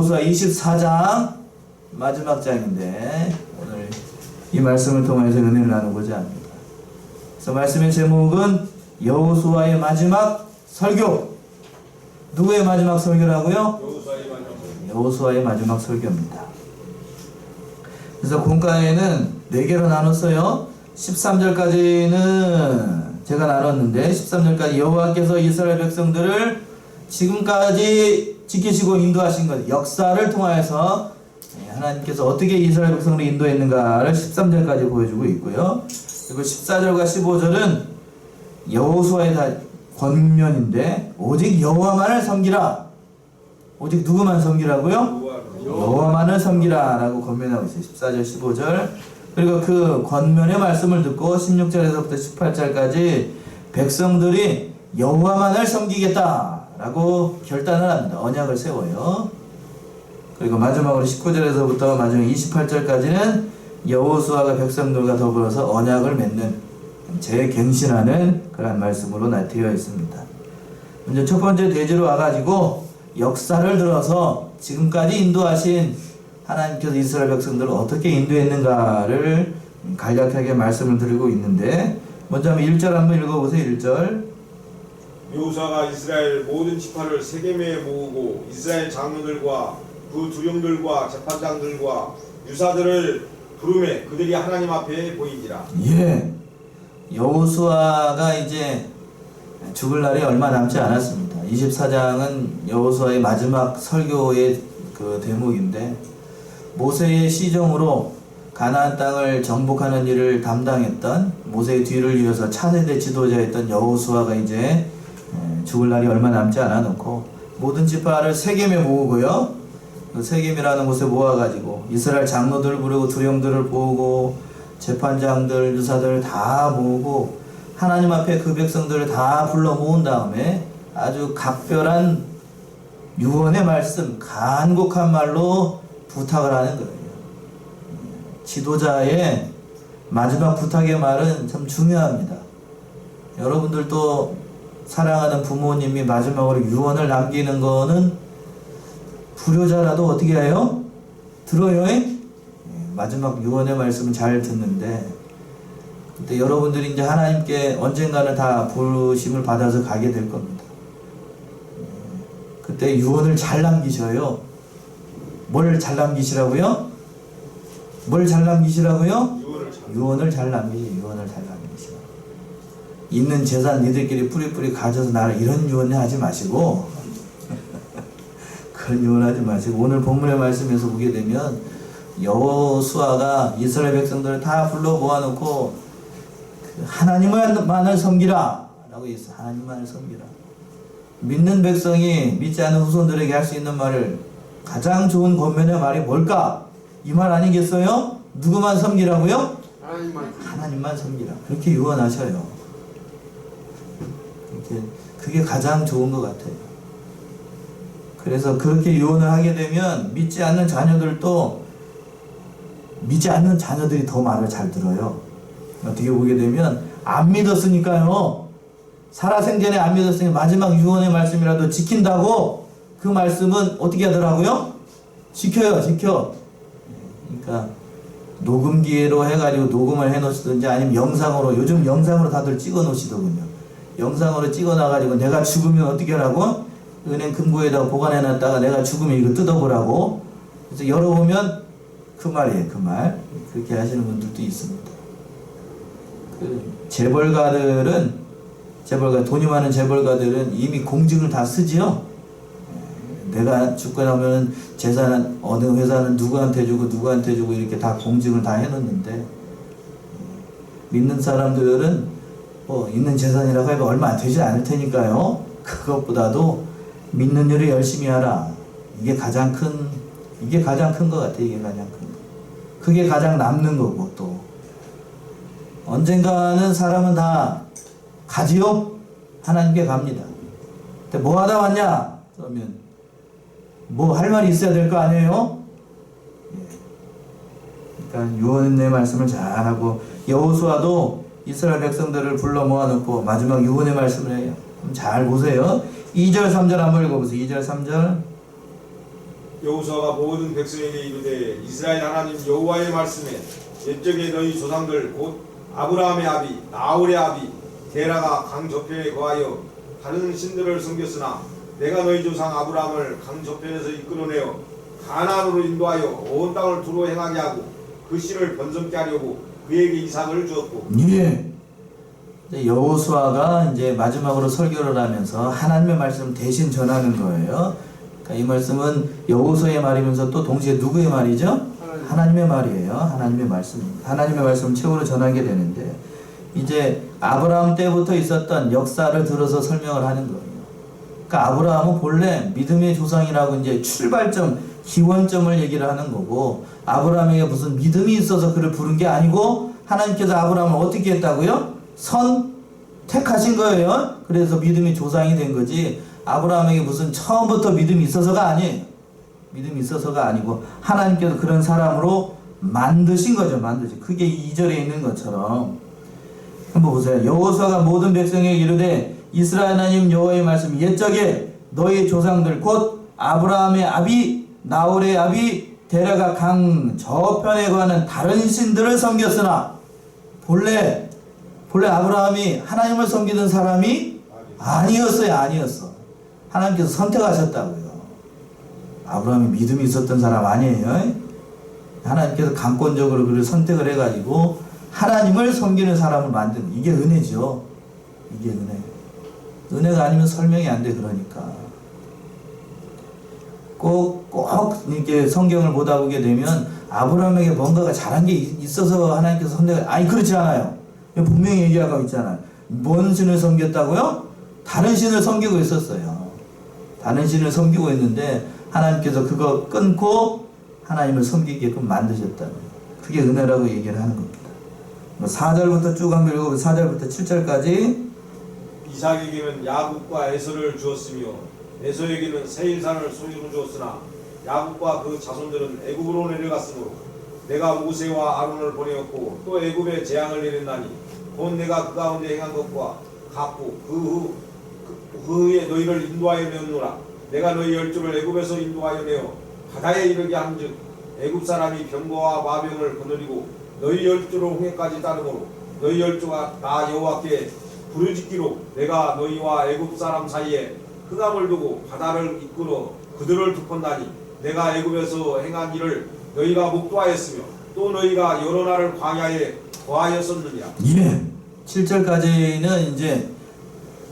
여호수아 24장 마지막 장인데 오늘 이 말씀을 통해서 은혜를 나누고자 합니다. 그래서 말씀의 제목은 여호수아의 마지막 설교. 누구의 마지막 설교라고요? 여호수아의 마지막 설교입니다. 그래서 본강에는 4개로 나눴어요. 13절까지는 제가 나눴는데 13절까지 여호와께서 이스라엘 백성들을 지금까지 지키시고 인도하신 것, 역사를 통하여서 하나님께서 어떻게 이스라엘 백성을 인도했는가를 13절까지 보여주고 있고요. 그리고 14절과 15절은 여호수아의 권면인데 오직 여호와만을 섬기라. 오직 누구만 섬기라고요? 여호와만을 섬기라 라고 권면하고 있어요. 14절 15절. 그리고 그 권면의 말씀을 듣고 16절에서부터 18절까지 백성들이 여호와만을 섬기겠다 라고 결단을 합니다. 언약을 세워요. 그리고 마지막으로 19절에서부터 마지막 28절까지는 여호수아가 백성들과 더불어서 언약을 맺는 재갱신하는 그런 말씀으로 되어 있습니다. 먼저 첫 번째 대지로 와가지고 역사를 들어서 지금까지 인도하신 하나님께서 이스라엘 백성들을 어떻게 인도했는가를 간략하게 말씀을 드리고 있는데, 먼저 한번 1절 한번 읽어보세요. 1절. 여호수아가 이스라엘 모든 지파를 세겜에 모으고 이스라엘 장로들과 그 두령들과 재판장들과 유사들을 부르매 그들이 하나님 앞에 보이니라. 예, 여호수아가 이제 죽을 날이 얼마 남지 않았습니다. 24장은 여호수아의 마지막 설교의 그 대목인데, 모세의 시종으로 가나안 땅을 정복하는 일을 담당했던 모세의 뒤를 이어서 차세대 지도자였던 여호수아가 이제 죽을 날이 얼마 남지 않아 놓고 모든 지파를 세겜에 모으고요. 그 세겜이라는 곳에 모아가지고 이스라엘 장로들을 부르고 두령들을 모으고 재판장들, 유사들 다 모으고 하나님 앞에 그 백성들을 다 불러 모은 다음에 아주 각별한 유언의 말씀, 간곡한 말로 부탁을 하는 거예요. 지도자의 마지막 부탁의 말은 참 중요합니다. 여러분들도 사랑하는 부모님이 마지막으로 유언을 남기는 거는 불효자라도 어떻게 해요? 들어요? 마지막 유언의 말씀은 잘 듣는데, 근데 여러분들이 이제 하나님께 언젠가는 다 부르심을 받아서 가게 될 겁니다. 그때 유언을 잘 남기셔요. 뭘 잘 남기시라고요? 뭘 잘 남기시라고요? 유언을 잘 남기시. 유언을 잘 남기시라. 있는 재산 니들끼리 뿌리뿌리 가져서 나를 이런 유언 하지 마시고 그런 유언 하지 마시고, 오늘 본문의 말씀에서 보게 되면 여호수아가 이스라엘 백성들을 다 불러 모아놓고 하나님만을 섬기라 라고 했어요. 하나님만을 섬기라. 믿는 백성이 믿지 않는 후손들에게 할 수 있는 말을, 가장 좋은 권면의 말이 뭘까? 이 말 아니겠어요? 누구만 섬기라고요? 하나님만 섬기라. 그렇게 유언하셔요. 그게 가장 좋은 것 같아요. 그래서 그렇게 유언을 하게 되면 믿지 않는 자녀들도, 믿지 않는 자녀들이 더 말을 잘 들어요. 어떻게 보게 되면 안 믿었으니까요. 살아생전에 안 믿었으니 마지막 유언의 말씀이라도 지킨다고 그 말씀은 어떻게 하더라고요? 지켜요, 지켜. 그러니까 녹음기로 해가지고 녹음을 해놓으시든지 아니면 영상으로, 요즘 영상으로 다들 찍어 놓으시더군요. 영상으로 찍어 놔가지고 내가 죽으면 어떻게 하라고? 은행 금고에다가 보관해놨다가 내가 죽으면 이거 뜯어보라고. 그래서 열어보면 그 말이에요, 그 말. 그렇게 하시는 분들도 있습니다. 그 돈이 많은 재벌가들은 이미 공직을 다 쓰지요. 내가 죽고 나면 재산은 어느 회사는 누구한테 주고 누구한테 주고 이렇게 다 공직을 다 해놓는데, 믿는 사람들은 있는 재산이라고 해도 얼마 되지 않을 테니까요. 그것보다도 믿는 일을 열심히 하라. 이게 가장 큰 것 같아요. 이게 가장 큰 거. 그게 가장 남는 거고, 또 언젠가는 사람은 다 가지요? 하나님께 갑니다. 근데 뭐 하다 왔냐? 그러면 뭐 할 말이 있어야 될 거 아니에요? 그러니까 유언의 말씀을 잘하고, 여호수아도 이스라엘 백성들을 불러 모아놓고 마지막 유언의 말씀을 해요. 잘 보세요. 2절 3절 한번 읽어보세요. 2절 3절. 여호수아가 모든 백성에게 이르되 이스라엘 하나님 여호와의 말씀에 옛적에 너희 조상들 곧 아브라함의 아비 나홀의 아비 데라가 강 저편에 거하여 다른 신들을 섬겼으나 내가 너희 조상 아브라함을 강 저편에서 이끌어내어 가나안으로 인도하여 온 땅을 두루 행하게 하고 그 씨를 번성케 하려고 그에게 이삭을 주었고. 예. 여호수아가 이제 마지막으로 설교를 하면서 하나님의 말씀을 대신 전하는 거예요. 그러니까 이 말씀은 여호수아의 말이면서 또 동시에 누구의 말이죠? 하나님의 말이에요. 하나님의 말씀. 하나님의 말씀을 최고로 전하게 되는데 이제 아브라함 때부터 있었던 역사를 들어서 설명을 하는 거예요. 그러니까 아브라함은 본래 믿음의 조상이라고 이제 출발점, 기원점을 얘기를 하는 거고 아브라함에게 무슨 믿음이 있어서 그를 부른 게 아니고 하나님께서 아브라함을 어떻게 했다고요? 선택하신 거예요. 그래서 믿음의 조상이 된 거지 아브라함에게 무슨 처음부터 믿음이 있어서가 아니에요. 믿음이 있어서가 아니고 하나님께서 그런 사람으로 만드신 거죠. 만드신. 그게 2절에 있는 것처럼 한번 보세요. 여호수아가 모든 백성에게 이르되 이스라엘 하나님 여호와의 말씀 옛적에 너희 조상들 곧 아브라함의 아비 나홀의 아비 데라가 강 저편에 거하는 다른 신들을 섬겼으나 본래 아브라함이 하나님을 섬기는 사람이 아니었어. 하나님께서 선택하셨다고요. 아브라함이 믿음이 있었던 사람 아니에요. 하나님께서 강권적으로 그를 선택을 해가지고 하나님을 섬기는 사람을 만든 이게 은혜죠. 이게 은혜. 은혜가 아니면 설명이 안 돼. 그러니까 꼭 이렇게 성경을 보다 보게 되면 아브라함에게 뭔가가 잘한 게 있어서 하나님께서 선택을 아니 그렇지 않아요. 분명히 얘기하고 있잖아요. 뭔 신을 섬겼다고요? 다른 신을 섬기고 있었어요. 다른 신을 섬기고 있는데 하나님께서 그거 끊고 하나님을 섬기게끔 만드셨다고요. 그게 은혜라고 얘기를 하는 겁니다. 4절부터 쭉 한번 읽어보면 4절부터 7절까지 이삭에게는 야곱과 에서를 주었으며 에서에게는 세일산을 소유로 주었으나 야곱과 그 자손들은 애굽으로 내려갔으므로 내가 모세와 아론을 보내었고 또 애굽에 재앙을 내렸나니 곧 내가 그 가운데 행한 것과 같고 그 후에 너희를 인도하여 내었노라. 내가 너희 열조를 애굽에서 인도하여 내어 바다에 이르게 한즉 애굽 사람이 병거와 마병을 거느리고 너희 열조로 홍해까지 따르므로 너희 열조가 나 여호와께 부르짖기로 내가 너희와 애굽 사람 사이에 흑암을 두고 바다를 이끌어 그들을 덮었나니 내가 애굽에서 행한 일을 너희가 목도하였으며 또 너희가 여러 날을 광야에 거하였었느니라. 예. 7절까지는 이제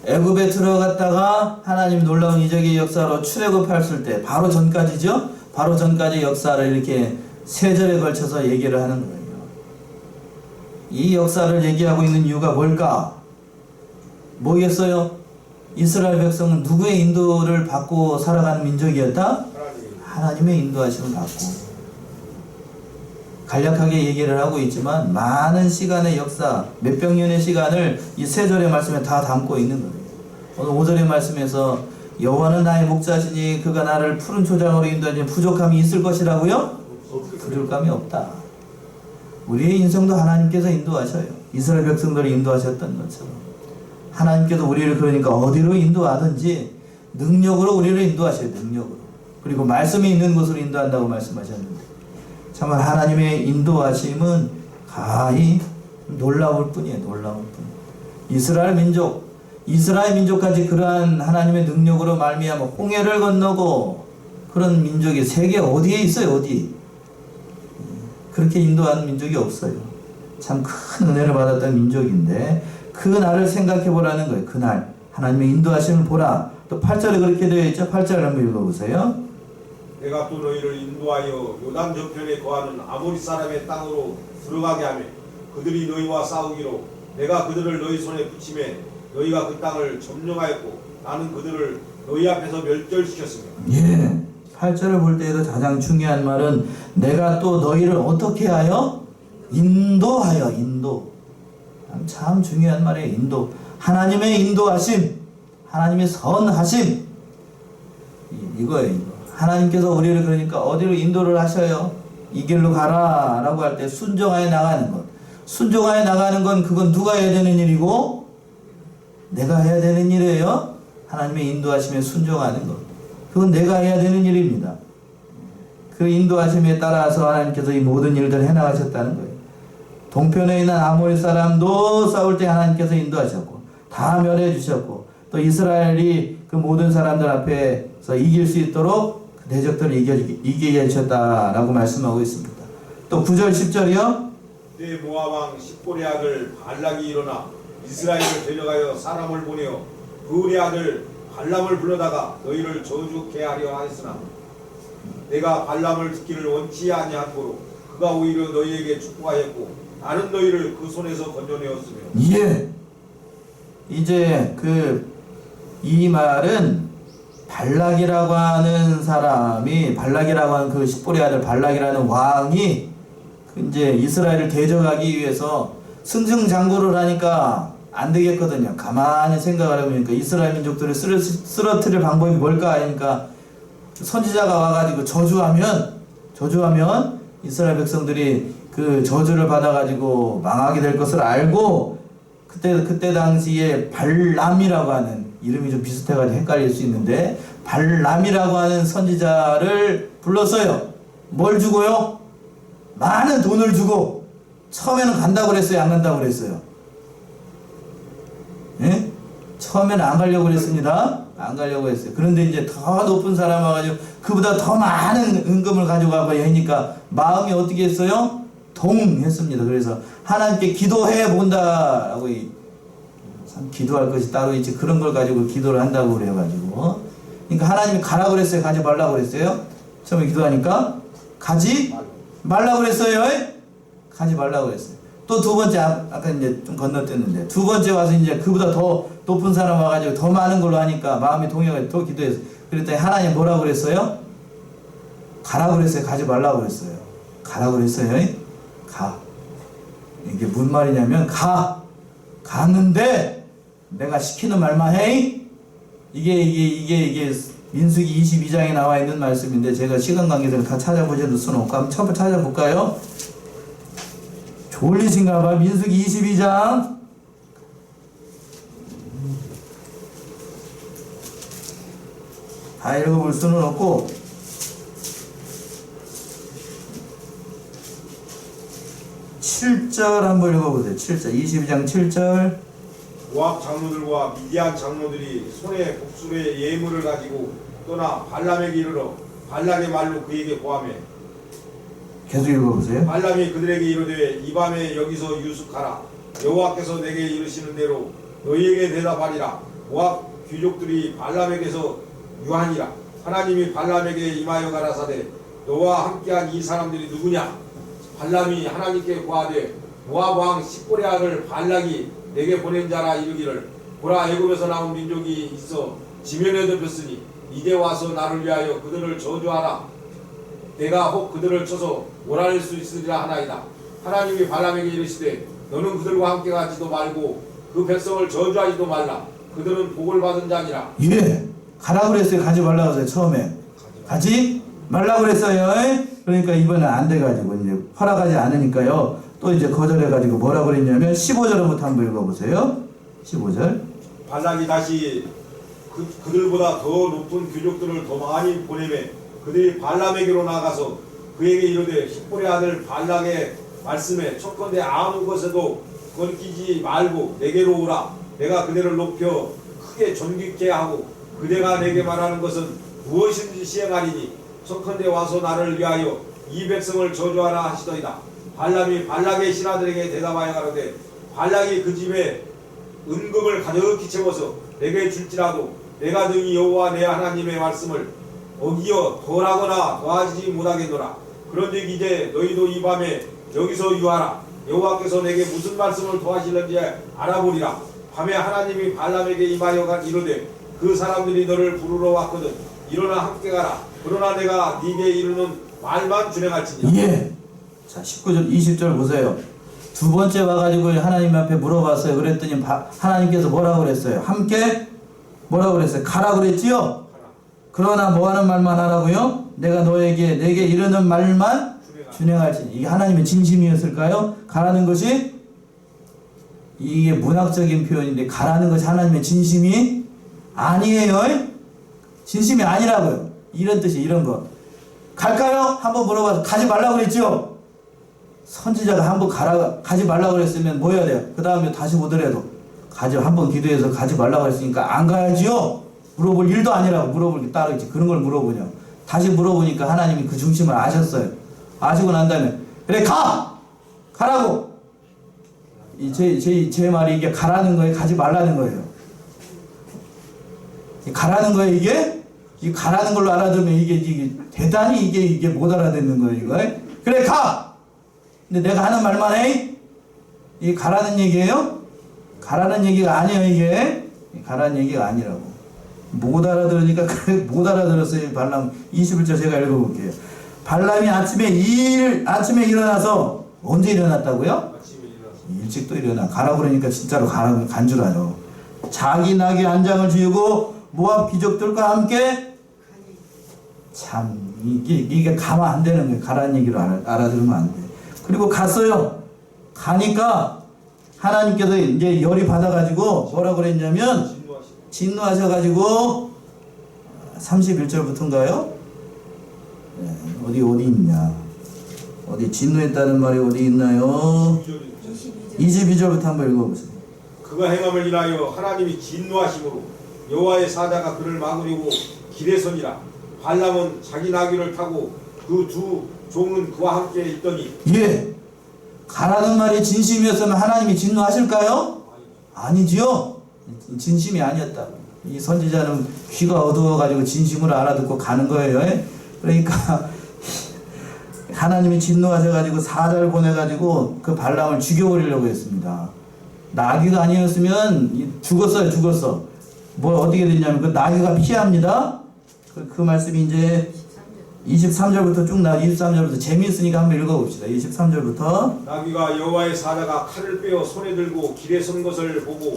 애굽에 들어갔다가 하나님 놀라운 이적의 역사로 출애굽했을 때 바로 전까지죠. 바로 전까지 역사를 이렇게 3절에 걸쳐서 얘기를 하는 거예요. 이 역사를 얘기하고 있는 이유가 뭘까? 뭐겠어요? 이스라엘 백성은 누구의 인도를 받고 살아가는 민족이었다? 하나님의 인도하심을 받고. 간략하게 얘기를 하고 있지만 많은 시간의 역사, 몇백 년의 시간을 이 3절의 말씀에 다 담고 있는 거예요. 오늘 5절의 말씀에서 여호와는 나의 목자시니 그가 나를 푸른 초장으로 인도하니 부족함이 있을 것이라고요? 부족함이 없다. 우리의 인생도 하나님께서 인도하셔요. 이스라엘 백성들을 인도하셨던 것처럼 하나님께서 우리를 그러니까 어디로 인도하든지 능력으로 우리를 인도하셔요. 능력으로. 그리고 말씀이 있는 곳으로 인도한다고 말씀하셨는데 정말 하나님의 인도하심은 가히 놀라울 뿐이에요. 놀라울 뿐. 이스라엘 민족까지 그러한 하나님의 능력으로 말미암아 홍해를 건너고 그런 민족이 세계 어디에 있어요? 어디? 그렇게 인도하는 민족이 없어요. 참 큰 은혜를 받았던 민족인데 그 날을 생각해 보라는 거예요. 그날 하나님의 인도하심을 보라. 또 8절에 그렇게 되어 있죠. 8절 한번 읽어보세요. 내가 또 너희를 인도하여 요단 저편에 거하는 아모리 사람의 땅으로 들어가게 하며 그들이 너희와 싸우기로 내가 그들을 너희 손에 붙이매 너희가 그 땅을 점령하였고 나는 그들을 너희 앞에서 멸절시켰으며. 예. 8절을 볼 때에도 가장 중요한 말은 내가 또 너희를 어떻게 하여? 인도하여. 참 중요한 말이에요. 인도. 하나님의 인도하심, 하나님의 선하심, 이거예요. 이거. 하나님께서 우리를 그러니까 어디로 인도를 하셔요? 이 길로 가라 라고 할 때 순종하여 나가는 것. 순종하여 나가는 건 그건 누가 해야 되는 일이고 내가 해야 되는 일이에요. 하나님의 인도하심에 순종하는 것. 그건 내가 해야 되는 일입니다. 그 인도하심에 따라서 하나님께서 이 모든 일들을 해나가셨다는 거예요. 동편에 있는 아모리 사람도 싸울 때 하나님께서 인도하셨고 다 멸해 주셨고 또 이스라엘이 그 모든 사람들 앞에서 이길 수 있도록 그 대적들을 이기게 하셨다라고 말씀하고 있습니다. 또 9절 10절이요. 그때 모압 왕 십볼의 아들 발락이 일어나 이스라엘을 데려가여 사람을 보내어 그울의 아들 발람을 불러다가 너희를 저주케 하려 하였으나 내가 발람을 듣기를 원치 아니하므로 그가 오히려 너희에게 축복하였고 나는 너희를 그 손에서 건져내었으며. 예. 이제 이 말은 발락이라고 하는 사람이 발락이라고 하는 그 십볼의 아들 발락이라는 왕이 이제 이스라엘을 대적하기 위해서 승승장구를 하니까 안 되겠거든요. 가만히 생각을 해보니까 이스라엘 민족들을 쓰러뜨릴 방법이 뭘까 하니까 선지자가 와가지고 저주하면 이스라엘 백성들이 그 저주를 받아가지고 망하게 될 것을 알고 그때 당시에 발람이라고 하는 이름이 좀 비슷해가지고 헷갈릴 수 있는데 발람이라고 하는 선지자를 불렀어요. 뭘 주고요? 많은 돈을 주고 처음에는 간다고 그랬어요? 안 간다고 그랬어요? 예? 처음에는 안 가려고 그랬습니다. 안 가려고 했어요. 그런데 이제 더 높은 사람 와가지고 그보다 더 많은 은금을 가져가고 하니까 마음이 어떻게 했어요? 동했습니다. 그래서 하나님께 기도해 본다라고 참 기도할 것이 따로 있지 그런 걸 가지고 기도를 한다고 그래가지고 그러니까 하나님이 가라고 그랬어요? 가지 말라고 그랬어요? 처음에 기도하니까 가지 말라고 그랬어요? 가지 말라고 그랬어요. 또 두 번째 아까 이제 좀 건너뛰었는데 두 번째 와서 이제 그보다 더 높은 사람 와가지고 더 많은 걸로 하니까 마음이 동해가지고 더 기도했어요. 그랬더니 하나님 뭐라고 그랬어요? 가라고 그랬어요? 가지 말라고 그랬어요? 가라고 그랬어요? 가. 이게 무슨 말이냐면 갔는데 내가 시키는 말만 해. 이게 민수기 22장에 나와 있는 말씀인데 제가 시간 관계대로 다 찾아보셔도 수는 없고 한번 처음 찾아볼까요? 졸리신가 봐. 민수기 22장 다 읽어볼 수는 없고 7절 한번 읽어보세요. 7절 22장 7절 모압 장로들과 미디안 장로들이 손에 복술의 예물을 가지고 떠나 발람에게 이르러 발락의 말로 그에게 고하매 계속 읽어보세요. 발람이 그들에게 이르되 이 밤에 여기서 유숙하라. 여호와께서 내게 이르시는 대로 너희에게 대답하리라. 모압 귀족들이 발람에게서 유하니라. 하나님이 발람에게 임하여 가라사대 너와 함께한 이 사람들이 누구냐? 발람이 하나님께 고하되 모압 왕 십볼의 아들 발락이 내게 보낸 자라 이르기를 보라 애굽에서 나온 민족이 있어 지면에 덮였으니 이제 와서 나를 위하여 그들을 저주하라. 내가 혹 그들을 쳐서 몰아낼 수 있으리라 하나이다. 하나님이 발람에게 이르시되 너는 그들과 함께 가지도 말고 그 백성을 저주하지도 말라. 그들은 복을 받은 자니라. 예, 가라고 그랬어요? 가지 말라고 그랬어요? 처음에 가지 말라고 그랬어요. 그러니까 이번엔 안 돼가지고 이제 허락하지 않으니까요 또 이제 거절해가지고 뭐라고 그랬냐면 15절부터 한번 읽어보세요. 15절 발락이 다시 그들보다 더 높은 귀족들을 더 많이 보내매 그들이 발람에게로 나가서 그에게 이르되 십볼의 아들 발락의 말씀에 척건대 아무 것에도 건기지 말고 내게로 오라. 내가 그대를 높여 크게 존귀케 하고 그대가 내게 말하는 것은 무엇인지 시행하리니 척건대 와서 나를 위하여 이 백성을 저주하라 하시더이다. 발람이 발락의 신하들에게 대답하여 가로되 발락이 그 집에 은금을 가득히 채워서 내게 줄지라도 내가 능히 여호와 내 하나님의 말씀을 어기어 덜하거나 더하지 못하겠노라. 그런즉 이제 너희도 이 밤에 여기서 유하라. 여호와께서 내게 무슨 말씀을 더하실는지 알아보리라. 밤에 하나님이 발람에게 임하여 이르되 그 사람들이 너를 부르러 왔거든. 일어나 함께 가라. 그러나 내가 네게 이르는 말만 준행할지니라. 예. 자 19절 20절 보세요. 두 번째 와가지고 하나님 앞에 물어봤어요. 그랬더니 하나님께서 뭐라고 그랬어요? 함께 뭐라고 그랬어요? 가라고 그랬지요? 그러나 뭐하는 말만 하라고요? 내가 너에게 내게 이르는 말만 준행할지. 이게 하나님의 진심이었을까요? 가라는 것이 이게 문학적인 표현인데 가라는 것이 하나님의 진심이 아니에요. 진심이 아니라고요. 이런 뜻이 이런 거. 갈까요? 한번 물어봐서 가지 말라고 그랬죠? 선지자가 한번 가지 말라고 그랬으면 뭐 해야 돼요? 그 다음에 다시 오더라도 한번 기도해서 가지 말라고 했으니까 안 가야지요? 물어볼 일도 아니라고 물어볼 게 따로 있지. 그런 걸 물어보냐. 다시 물어보니까 하나님이 그 중심을 아셨어요. 아시고 난 다음에 그래 가라고. 제 말이 이게 가라는 거예요? 가지 말라는 거예요? 가라는 거예요 이게? 이 가라는 걸로 알아들으면 이게 대단히 이게 못 알아듣는 거예요 이거. 그래 가! 근데 내가 하는 말만 해? 이게 가라는 얘기예요? 가라는 얘기가 아니에요 이게. 가라는 얘기가 아니라고. 못 알아들으니까 그래 못 알아들었어요. 발람 21절 제가 읽어볼게요. 발람이 아침에 일어나서 언제 일어났다고요? 아침에 일어나서 일찍 또 일어나. 가라 그러니까 진짜로 가라고 간 줄 알아. 자기 나귀 한 장을 쥐고 모압 귀족들과 함께 참 이게 가면 안 되는 거예요. 가라는 얘기를 알아들으면 안 돼. 그리고 갔어요. 가니까 하나님께서 이제 열이 받아가지고 뭐라 그랬냐면 진노하셔가지고 31절부터인가요? 어디 있냐? 어디 진노했다는 말이 어디 있나요? 22절부터 한번 읽어보세요. 그가 행함을 인하여 하나님이 진노하심으로 여호와의 사자가 그를 막으려고 길에 서니라. 발람은 자기 나귀를 타고 그 두 종은 그와 함께 있더니. 예, 가라는 말이 진심이었으면 하나님이 진노하실까요? 아니지요. 진심이 아니었다. 이 선지자는 귀가 어두워가지고 진심으로 알아듣고 가는 거예요. 그러니까 하나님이 진노하셔가지고 사자를 보내가지고 그 발람을 죽여버리려고 했습니다. 나귀가 아니었으면 죽었어. 뭐 어떻게 됐냐면 그 나귀가 피합니다. 그 말씀이 이제 23절부터 쭉 나와. 23절부터 재미있으니까 한번 읽어봅시다. 23절부터. 나귀가 여호와의 사자가 칼을 빼어 손에 들고 길에 선 것을 보고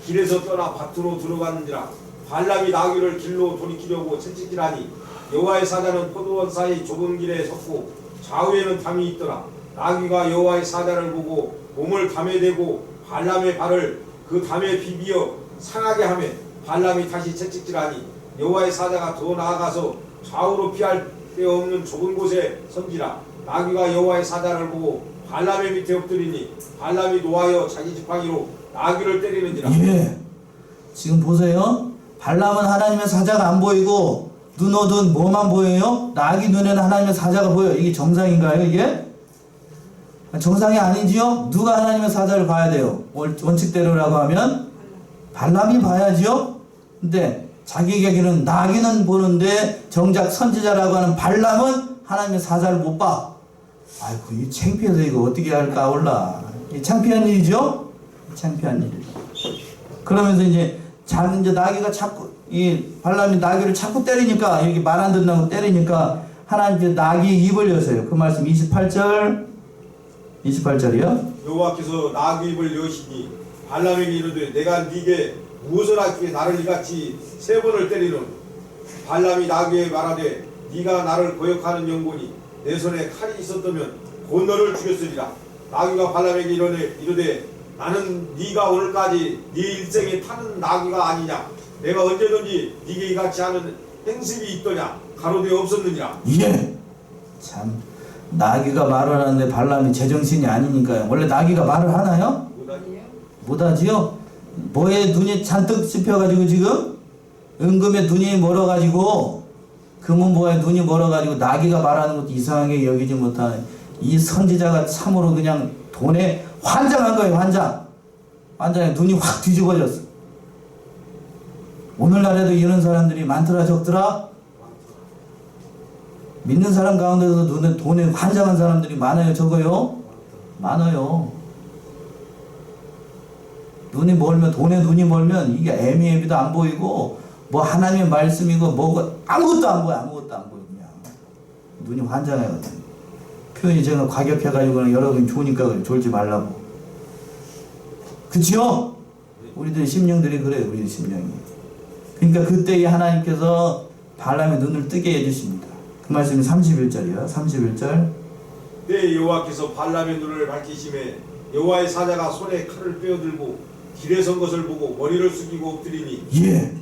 길에서 떠나 밭으로 들어갔는지라. 발람이 나귀를 길로 돌이키려고 채찍질하니 여호와의 사자는 포도원 사이 좁은 길에 섰고 좌우에는 담이 있더라. 나귀가 여호와의 사자를 보고 몸을 담에 대고 발람의 발을 그 담에 비비어 상하게 하며 발람이 다시 채찍질하니 여호와의 사자가 더 나아가서 좌우로 피할 데 없는 좁은 곳에 선지라. 나귀가 여호와의 사자를 보고 발람의 밑에 엎드리니 발람이 노하여 자기 지팡이로 나귀를 때리는지라. 예. 지금 보세요. 발람은 하나님의 사자가 안 보이고 눈 뭐만 보여요? 나귀 눈에는 하나님의 사자가 보여요. 이게 정상인가요 이게? 정상이 아니지요? 누가 하나님의 사자를 봐야 돼요? 원칙대로라고 하면 발람이 봐야지요? 근데 자기 얘기는 나귀는 보는데 정작 선지자라고 하는 발람은 하나님의 사자를 못 봐. 아이고 이 창피해서 이거 어떻게 할까 올라. 이 창피한 일이죠? 창피한 일이죠. 그러면서 이제 나귀가 자꾸 이 발람이 나귀를 자꾸 때리니까 이렇게 말 안 듣는다고 때리니까 하나님께서 나귀의 입을 여세요. 그 말씀 28절이요? 여호와께서 나귀 입을 여시니 발람에게 이르되 내가 네게 무엇을 하기에 나를 이같이 세 번을 때리는. 발람이 나귀에 말하되 네가 나를 거역하는 영혼이 내 손에 칼이 있었다면 곧 너를 죽였으리라. 나귀가 발람에게 이르되 나는 네가 오늘까지 네 일생에 타는 나귀가 아니냐. 내가 언제든지 네게 이같이 하는 행습이 있더냐. 가로되 없었느니라. 예. 참 나귀가 말을 하는데 발람이 제정신이 아니니까요. 원래 나귀가 말을 하나요? 못하지요? 뭐에 눈이 잔뜩 씹혀가지고 지금 은금에 눈이 멀어가지고 금은보화에 눈이 멀어가지고 나귀가 말하는 것도 이상하게 여기지 못하는 이 선지자가 참으로 그냥 돈에 환장한 거예요. 환장에 눈이 확 뒤집어졌어. 오늘날에도 이런 사람들이 많더라 적더라. 믿는 사람 가운데서도 돈에 환장한 사람들이 많아요 적어요? 많아요. 눈이 멀면 돈에 눈이 멀면 이게 애미애비도 안 보이고 뭐 하나님의 말씀이고 뭐가 아무것도 안 보여. 그냥 눈이 환장해가지고. 표현이 제가 과격해가지고 여러분 좋으니까 졸지 말라고. 그치요? 우리들의 심령들이 그래요. 우리의 심령이. 그러니까 그때에 하나님께서 발람의 눈을 뜨게 해주십니다. 그 말씀이 31절이요. 31절. 때 여호와께서 발람의 눈을 밝히심에 여호와의 사자가 손에 칼을 빼어들고 길에 선 것을 보고 머리를 숙이고 엎드리니. 예.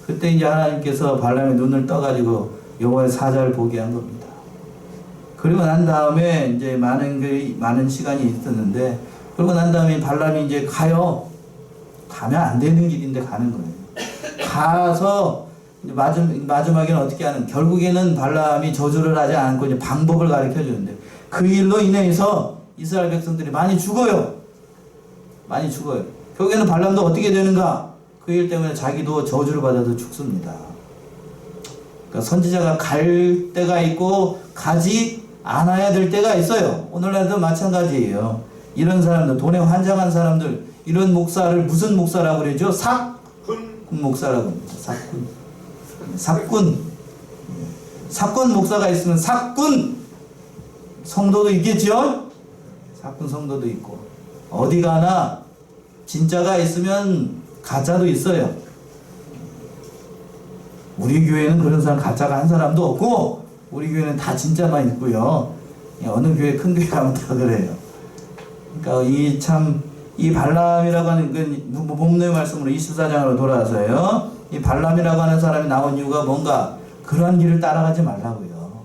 그때 이제 하나님께서 발람의 눈을 떠가지고 여호와의 사자를 보게 한 겁니다. 그리고 난 다음에 이제 많은 시간이 있었는데, 그러고 난 다음에 발람이 이제 가면 안 되는 길인데 가는 거예요. 가서 이제 마지막에는 어떻게 하는, 결국에는 발람이 저주를 하지 않고 이제 방법을 가르쳐 주는데, 그 일로 인해서 이스라엘 백성들이 많이 죽어요. 많이 죽어요. 결국에는 발람도 어떻게 되는가? 그 일 때문에 자기도 저주를 받아서 죽습니다. 그러니까 선지자가 갈 때가 있고 가지 않아야 될 때가 있어요. 오늘날도 마찬가지예요. 이런 사람들, 돈에 환장한 사람들, 이런 목사를 무슨 목사라고 그러죠? 삭군 목사라고 합니다. 삭군 목사가 있으면 삭군 성도도 있겠죠? 삭군 성도도 있고, 어디 가나 진짜가 있으면 가짜도 있어요. 우리 교회는 그런 사람, 가짜가 한 사람도 없고, 우리 교회는 다 진짜만 있고요. 어느 교회, 큰 교회 가면 다 그래요. 그러니까 이 발람이라고 하는 그 본문의 말씀으로 24장으로 돌아와서요. 이 발람이라고 하는 사람이 나온 이유가 뭔가, 그러한 길을 따라가지 말라고요.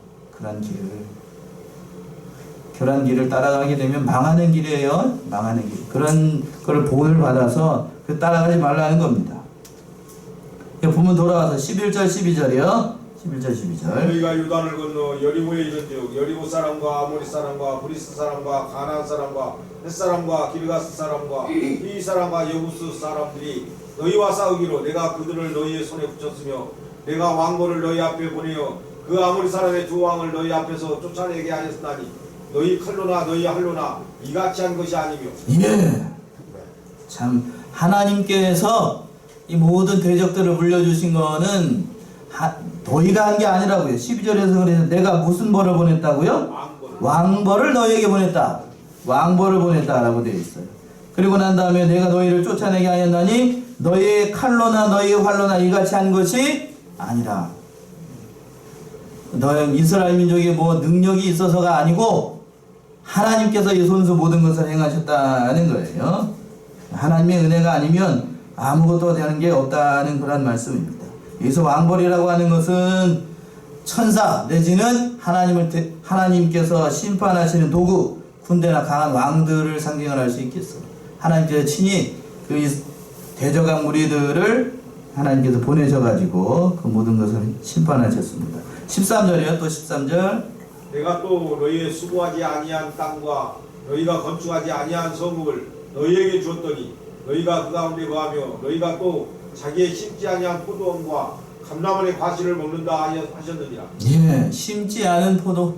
그러한 길을 따라가게 되면 망하는 길이에요. 망하는 길. 그런 걸 보호를 받아서 그 따라가지 말라는 겁니다. 본문 돌아와서 11절 12절이요. 11절 12절. 너희가 요단을 건너 여리고에 이른즉 여리고 사람과 아모리 사람과 브리스 사람과 가나안 사람과 헷 사람과 기르가스 사람과 히 사람과 여부스 사람들이 너희와 싸우기로 내가 그들을 너희의 손에 붙였으며 내가 왕고를 너희 앞에 보내어 그 아모리 사람의 두 왕을 너희 앞에서 쫓아내게 하였으나니 너희 칼로나 너희 할로나 이같이 한 것이 아니며. 예. 참 하나님께서 이 모든 대적들을 물려주신 거는 너희가 한 게 아니라고요. 12절에서 그래서 내가 무슨 벌을 보냈다고요? 왕벌을 너희에게 보냈다. 왕벌을 보냈다라고 되어 있어요. 그리고 난 다음에 내가 너희를 쫓아내게 하였나니 너희의 칼로나 너희의 활로나 이같이 한 것이 아니라. 너희 이스라엘 민족이 뭐 능력이 있어서가 아니고 하나님께서 이 손수 모든 것을 행하셨다는 거예요. 하나님의 은혜가 아니면 아무것도 되는 게 없다는 그런 말씀입니다. 여기서 왕벌이라고 하는 것은 천사 내지는 하나님께서 심판하시는 도구, 군대나 강한 왕들을 상징을 할 수 있겠어. 하나님께서 친히 그 대적한 무리들을 하나님께서 보내셔가지고 그 모든 것을 심판하셨습니다. 13절이요. 또 13절. 내가 또 너희의 수고하지 아니한 땅과 너희가 건축하지 아니한 성읍을 너희에게 주었더니 너희가 그 가운데 거하며 너희가 또 자기의 심지 아니한 포도원과 감람원의 과실을 먹는다 하셨느니라. 예, 심지 않은 포도,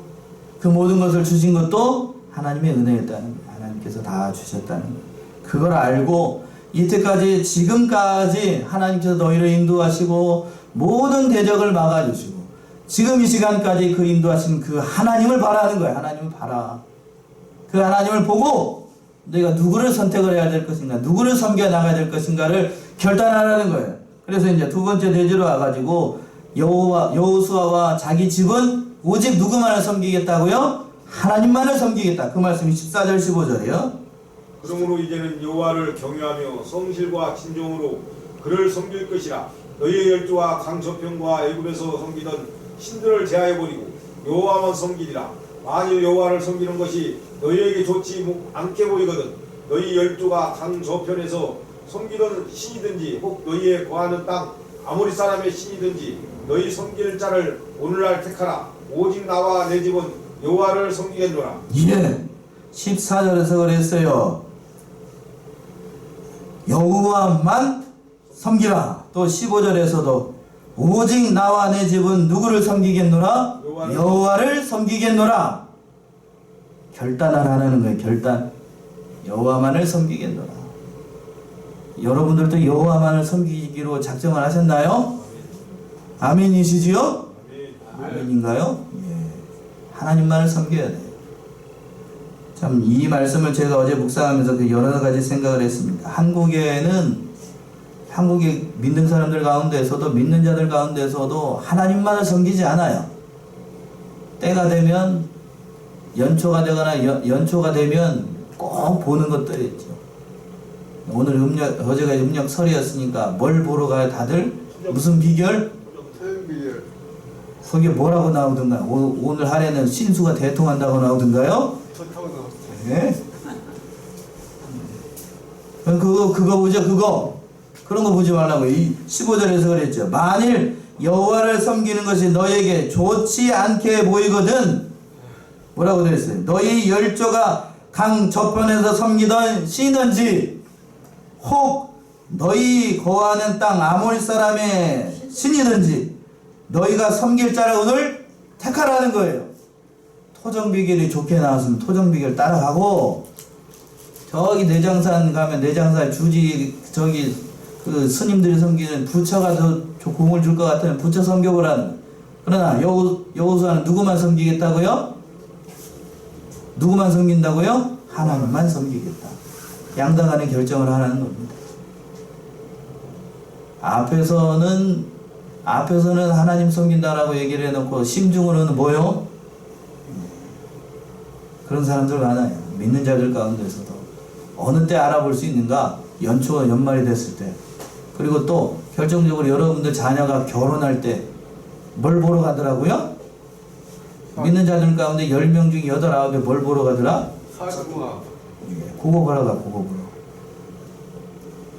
그 모든 것을 주신 것도 하나님의 은혜였다는 거예요. 하나님께서 다 주셨다는 거예요. 그걸 알고 이때까지 지금까지 하나님께서 너희를 인도하시고 모든 대적을 막아주시고 지금 이 시간까지 그 인도하신 그 하나님을 바라는 거예요. 하나님을 바라. 그 하나님을 보고 너희가 누구를 선택을 해야 될 것인가, 누구를 섬겨 나가야 될 것인가를 결단하라는 거예요. 그래서 이제 두 번째 대지로 와가지고 여호수아와 자기 집은 오직 누구만을 섬기겠다고요? 하나님만을 섬기겠다. 그 말씀이 14절 15절이요. 그러므로 이제는 여호와를 경외하며 성실과 진정으로 그를 섬길 것이라. 너희의 열조와 강저편과 애굽에서 섬기던 신들을 제하여버리고 여호와만 섬기리라. 만일 여호와를 섬기는 것이 너희에게 좋지 않게 보이거든 너희 열조가 강저편에서 섬기던 신이든지 혹 너희의 거하는 땅 아모리 사람의 신이든지 너희 섬길 자를 오늘날 택하라. 오직 나와 내 집은 여호와를 섬기겠노라. 예, 14절에서 그랬어요. 여호와만 섬기라. 또 15절에서도 오직 나와 내 집은 누구를 섬기겠노라? 여호와를 섬기겠노라. 결단하라는 거예요. 결단. 여호와만을 섬기겠노라. 여러분들도 여호와만을 섬기기로 작정을 하셨나요? 아멘이시지요? 아멘인가요? 예. 하나님만을 섬겨야 돼요. 참 이 말씀을 제가 어제 묵상하면서 그 여러 가지 생각을 했습니다. 한국의 믿는 사람들 가운데서도 믿는 자들 가운데서도 하나님만을 섬기지 않아요. 때가 되면 연초가 되거나 연초가 되면 꼭 보는 것들이 있죠. 오늘 어제가 음력설이었으니까 뭘 보러 가요 다들? 무슨 비결? 거기에 뭐라고 나오던가요? 오늘 하래는 신수가 대통한다고 나오던가요? 예? 그거 보죠, 그거. 그런 거 보지 말라고. 이 15절에서 그랬죠. 만일 여호와를 섬기는 것이 너에게 좋지 않게 보이거든, 뭐라고 그랬어요? 너희 열조가 강 저편에서 섬기던 신이든지 혹 너희 거하는 땅 아모리 사람의 신이든지 너희가 섬길 자를 오늘 택하라는 거예요. 토정비결이 좋게 나왔으면 토정비결 따라가고, 저기 내장산 가면 내장산 주지 저기 그 스님들이 섬기는 부처가 더 공을 줄 것 같으면 부처 섬겨보라는. 그러나 여호수아는 누구만 섬기겠다고요? 누구만 섬긴다고요? 하나님만 섬기겠다. 양당간의 결정을 하라는 겁니다. 앞에서는 하나님 섬긴다라고 얘기를 해놓고 심중으로는 뭐요? 그런 사람들 많아요. 믿는 자들 가운데서도. 어느 때 알아볼 수 있는가? 연초가 연말이 됐을 때. 그리고 또 결정적으로 여러분들 자녀가 결혼할 때 뭘 보러 가더라고요? 믿는 자들 가운데 10명 중에 8, 9에 뭘 보러 가더라? 사주마. 예, 그거 보러 가, 그거 보러.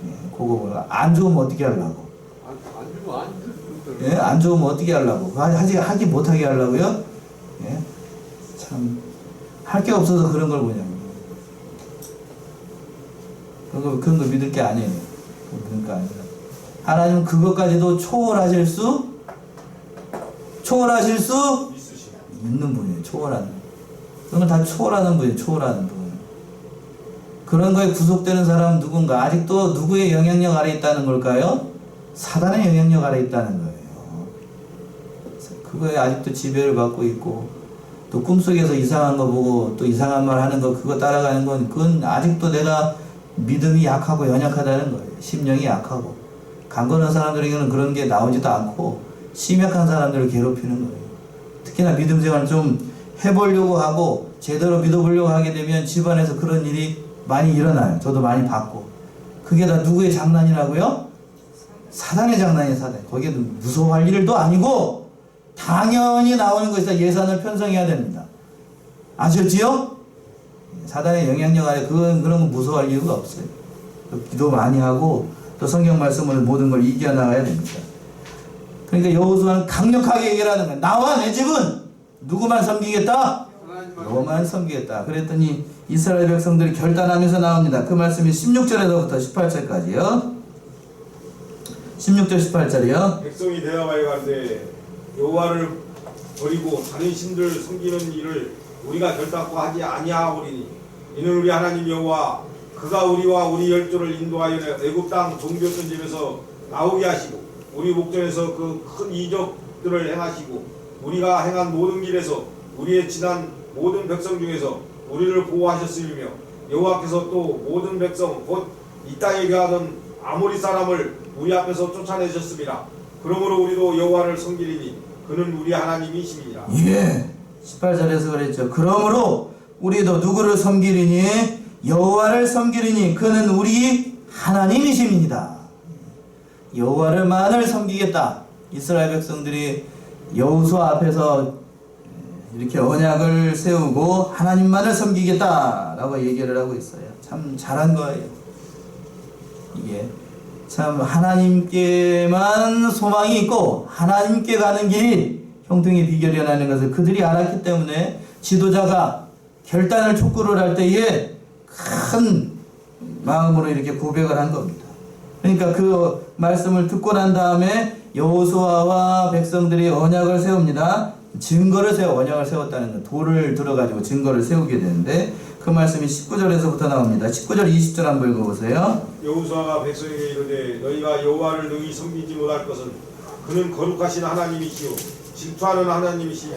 예, 그거 보러 가. 안 좋으면 어떻게 하려고? 예, 안 좋으면 어떻게 하려고? 하기 못하게 하려고요? 예, 참, 할 게 없어서 그런 걸 보냐고. 그런 거 믿을 게 아니에요. 믿을 게 아니라. 하나님은 그것까지도 초월하실 수 있는 분이에요. 초월하는. 그런 걸 다 초월하는 분이에요. 초월하는 분. 그런 거에 구속되는 사람은 누군가? 아직도 누구의 영향력 아래 있다는 걸까요? 사단의 영향력 아래 있다는 거예요. 그거에 아직도 지배를 받고 있고, 또 꿈속에서 이상한 거 보고 또 이상한 말 하는 거 그거 따라가는 건, 그건 아직도 내가 믿음이 약하고 연약하다는 거예요. 심령이 약하고. 강건한 사람들에게는 그런 게 나오지도 않고 심약한 사람들을 괴롭히는 거예요. 특히나 믿음 생활 좀 해보려고 하고 제대로 믿어보려고 하게 되면 집안에서 그런 일이 많이 일어나요. 저도 많이 봤고. 그게 다 누구의 장난이라고요? 사단의 장난이에요. 사단. 거기에 무서워할 일도 아니고 당연히 나오는 것이다. 예산을 편성해야 됩니다. 아셨지요? 사단의 영향력 아래 그런 거 무서워할 이유가 없어요. 기도 많이 하고 또 성경 말씀으로 모든 걸 이겨나가야 됩니다. 그러니까 여호수아는 강력하게 얘기를 하는 거예요. 나와 내 집은 누구만 섬기겠다? 여호와만 섬기겠다. 그랬더니 이스라엘 백성들이 결단하면서 나옵니다. 그 말씀이 16절에서부터 18절까지요. 16절 18절이요. 백성이 대답하여 가로되 여호와를 버리고 다른 신들 섬기는 일을 우리가 결단코 하지 아니하오리니 이는 우리 하나님 여호와 그가 우리와 우리 열조를 인도하여 애굽 땅 종되었던 집에서 나오게 하시고 우리 목전에서 그 큰 이적들을 행하시고 우리가 행한 모든 길에서 우리의 지난 모든 백성 중에서 우리를 보호하셨으며 여호와께서 또 모든 백성 곧 이 땅에 거하던 아모리 사람을 우리 앞에서 쫓아내셨습니다. 그러므로 우리도 여호와를 섬기리니 그는 우리 하나님이심이니라. 예, 18절에서 그랬죠. 그러므로 우리도 누구를 섬기리니 여호와를 섬기리니 그는 우리 하나님이심이니라. 여호와를만을 섬기겠다. 이스라엘 백성들이 여호수아 앞에서 이렇게 언약을 세우고 하나님만을 섬기겠다라고 얘기를 하고 있어요. 참 잘한 거예요. 이게 참 하나님께만 소망이 있고 하나님께 가는 길이 형통의 비결이라는 것을 그들이 알았기 때문에 지도자가 결단을 촉구를 할 때에 큰 마음으로 이렇게 고백을 한 겁니다. 그러니까 그 말씀을 듣고 난 다음에 여호수아와 백성들이 언약을 세웁니다. 증거를 언약을 세웠다는 것, 돌을 들어가지고 증거를 세우게 되는데 그 말씀이 19절에서부터 나옵니다. 19절 20절 한번 읽어보세요. 여호수아가 백성에게 이르되 너희가 여호와를 능히 섬기지 못할 것은 그는 거룩하신 하나님이시오 질투하는 하나님이시니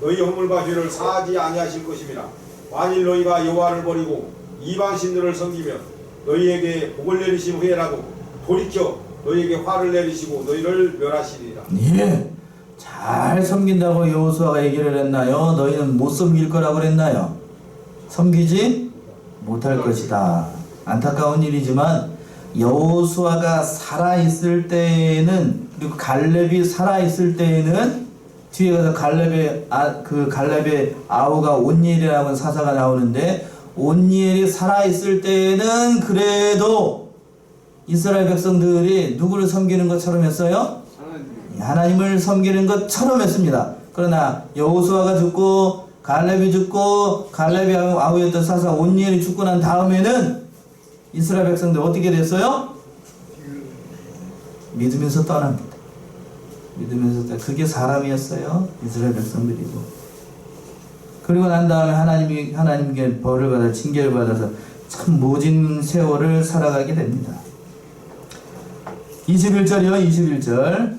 너희 허물과 죄를 사하지 아니하실 것임이라. 만일 너희가 여호와를 버리고 이방 신들을 섬기면 너희에게 복을 내리신 후에라도 돌이켜 너희에게 화를 내리시고 너희를 멸하시리라. 예, 잘 섬긴다고 여호수아가 얘기를 했나요? 너희는 못 섬길 거라고 그랬나요? 섬기지 못할 것이다. 안타까운 일이지만 여호수아가 살아있을 때에는, 그리고 갈렙이 살아있을 때에는 뒤에 가서 갈렙의 아우가 온니엘이라고 하는 사사가 나오는데, 온니엘이 살아있을 때는 그래도 이스라엘 백성들이 누구를 섬기는 것처럼 했어요? 하나님을 섬기는 것처럼 했습니다. 그러나 여호수아가 죽고 갈렙이 죽고 갈렙의 아우였던 사사 온니엘이 죽고 난 다음에는 이스라엘 백성들 어떻게 됐어요? 믿으면서 떠납니다. 믿으면서 그게 사람이었어요. 이스라엘 백성들이고. 그리고 난 다음에 하나님께 벌을 받아 징계를 받아서 참 모진 세월을 살아가게 됩니다. 21절이요. 21절.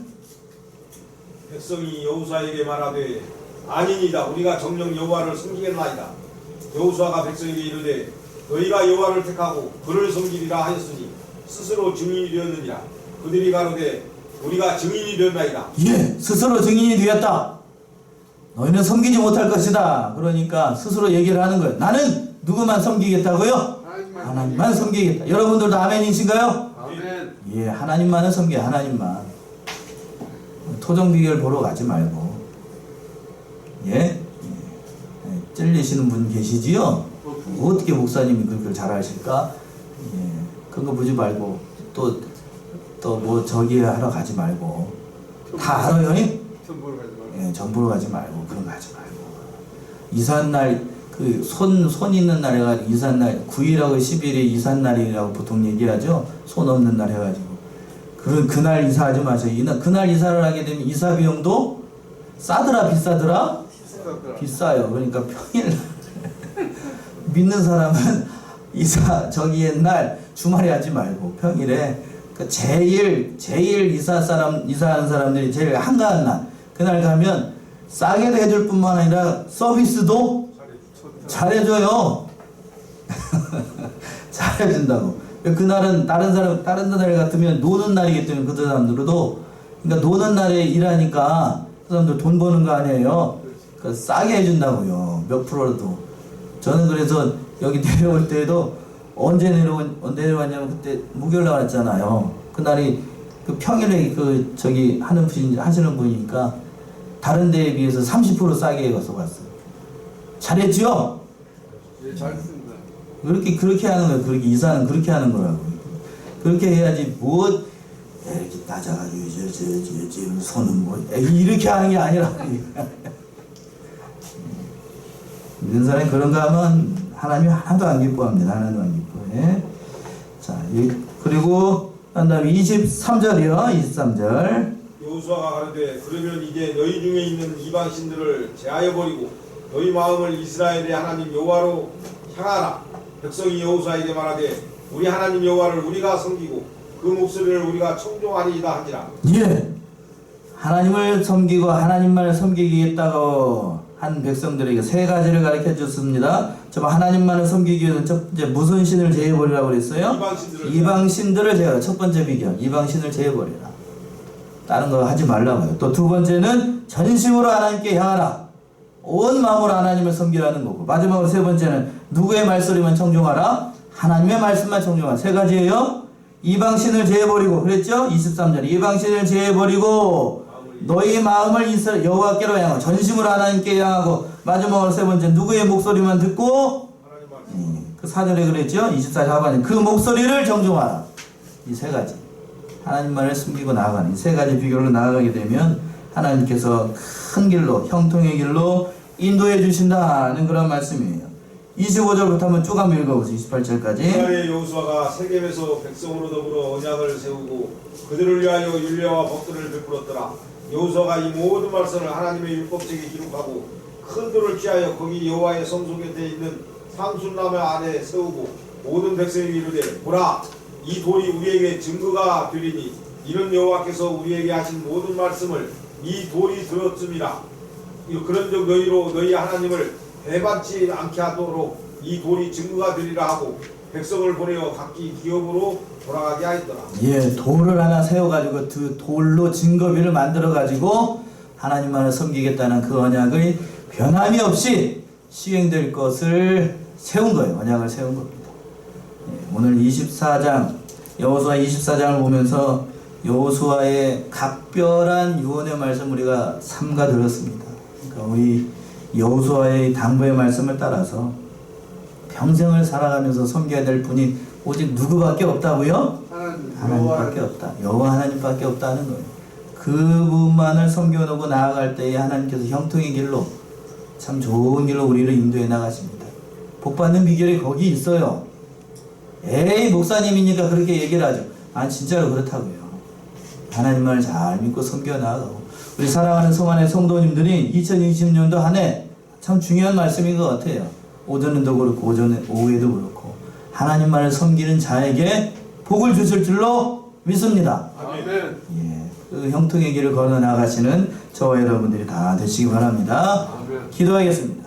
백성이 여호수아에게 말하되 아니니다 우리가 정녕 여호와를 섬기겠나이다. 여호수아가 백성에게 이르되 너희가 여호와를 택하고 그를 섬기리라 하였으니 스스로 증인이 되었느니라. 그들이 가로되 우리가 증인이 되었나이다. 예, 스스로 증인이 되었다. 너희는 섬기지 못할 것이다. 그러니까 스스로 얘기를 하는 거예요. 나는 누구만 섬기겠다고요? 하나님만 섬기겠다. 여러분들도 아멘이신가요? 아멘. 예, 하나님만은 섬겨. 하나님만. 토종 비결 보러 가지 말고. 예? 찔리시는 분 계시지요? 어떻게 목사님이 그걸 잘 아실까? 예, 그런 거 보지 말고 또 뭐 저기 하러 가지 말고 다 알아요? 전 보러 가지 말고. 예, 전 보러 가지 말고 그런 거 하지 말고 이삿날 그 손 있는 날 해가지고 이삿날 9일하고 10일이 이삿날이라고 보통 얘기하죠. 손 없는 날 해가지고 그날 이사하지 마세요. 그날 이사를 하게 되면 이사 비용도 싸더라 비싸더라? 비싸요. 그러니까 평일 믿는 사람은 저기 옛날 주말에 하지 말고 평일에 그 제일 이사하는 사람들이 제일 한가한 날 그날 가면 싸게도 해줄 뿐만 아니라 서비스도 잘해줘요. 잘해준다고. 그날은 다른 날 같으면 노는 날이기 때문에 그 사람들도 그러니까 노는 날에 일하니까 그 사람들 돈 버는 거 아니에요. 그러니까 싸게 해준다고요. 몇 프로라도. 저는 그래서 여기 내려올 때도 언제 내려왔냐면 그때 목요일 나왔잖아요. 그날이 그 평일에 저기 하시는 분이니까 다른 데에 비해서 30% 싸게 해서 왔어요. 잘했죠? 예, 잘했습니다. 그렇게 하는 거예요. 그렇게 이사는 그렇게 하는 거라고. 그렇게 해야지 뭐 이렇게 낮아가지고 저 손은 뭐 이렇게 하는 게 아니라 믿는 사람이 그런가 하면 하나님이 하나도 안 기뻐합니다. 하나도 안 기뻐해. 자, 그리고 한 다음에 23절이요. 23절. 여호수아가 가로되 그러면 이제 너희 중에 있는 이방 신들을 제하여 버리고 너희 마음을 이스라엘의 하나님 여호와로 향하라. 백성이 여호수아에게 말하되 우리 하나님 여호와를 우리가 섬기고 그 목소리를 우리가 청종하리이다 하니라. 예. 하나님을 섬기고 하나님만을 섬기겠다고 한 백성들에게 세 가지를 가르쳐 줬습니다. 저 하나님만을 섬기기 위해서 첫 번째 무슨 신을 제해버리라고 그랬어요? 이방 신들을 제하라. 첫 번째 비결. 이방 신을 제해버리라. 다른 거 하지 말라고요. 또 두 번째는 전심으로 하나님께 향하라. 온 마음으로 하나님을 섬기라는 거고. 마지막으로 세 번째는 누구의 말소리만 청종하라? 하나님의 말씀만 청종하라. 세 가지예요. 이방 신을 제해버리고 그랬죠? 23절. 이방 신을 제해버리고 너희 마음을 여호와께로 향하고 전심으로 하나님께 향하고 마지막으로 세 번째 누구의 목소리만 듣고 그 4절에 그랬죠? 24절 하반에 그 목소리를 정종하라. 이 세 가지 하나님만을 숨기고 나아가는 이 세 가지 비결로 나아가게 되면 하나님께서 큰 길로 형통의 길로 인도해 주신다는 그런 말씀이에요. 25절부터 한번 쭉 한번 읽어보세요. 28절까지. 이스라엘의 여호수아가 세겜에서 백성으로 더불어 언약을 세우고 그들을 위하여 율례와 법도를 베풀었더라. 여호수아가 이 모든 말씀을 하나님의 율법책에 기록하고 큰 돌을 취하여 거기 여호와의 성소 곁에 있는 상순나무 안에 세우고 모든 백성에게 이르되 보라 이 돌이 우리에게 증거가 되리니 이는 여호와께서 우리에게 하신 모든 말씀을 이 돌이 들었음이라. 그런즉 너희로 너희 하나님을 배반치 않게 하도록 이 돌이 증거가 되리라 하고 백성을 보내어 각기 기업으로 돌아가게 하였더라. 예, 돌을 하나 세워가지고 그 돌로 증거비를 만들어가지고 하나님만을 섬기겠다는 그 언약의 변함이 없이 시행될 것을 세운 거예요. 언약을 세운 겁니다. 예, 오늘 24장 여호수아 24장을 보면서 여호수아의 각별한 유언의 말씀 우리가 삼가 들었습니다. 그러니까 우리 여호수아의 당부의 말씀을 따라서 평생을 살아가면서 섬겨야 될 분이 오직 누구밖에 없다고요? 하나님밖에 없다. 여호와 하나님밖에 없다는 거예요. 그분만을 섬겨놓고 나아갈 때에 하나님께서 형통의 길로 참 좋은 길로 우리를 인도해 나가십니다. 복받는 비결이 거기 있어요. 에이 목사님이니까 그렇게 얘기를 하죠. 아 진짜로 그렇다고요. 하나님만을 잘 믿고 섬겨 나가고 우리 사랑하는 성안의 성도님들이 2020년도 한 해 참 중요한 말씀인 것 같아요. 오전에도 그렇고 오후에도 그렇고 하나님만을 섬기는 자에게 복을 주실 줄로 믿습니다. 아멘. 예, 그 형통의 길을 걸어 나가시는 저와 여러분들이 다 되시기 바랍니다. 아멘. 기도하겠습니다.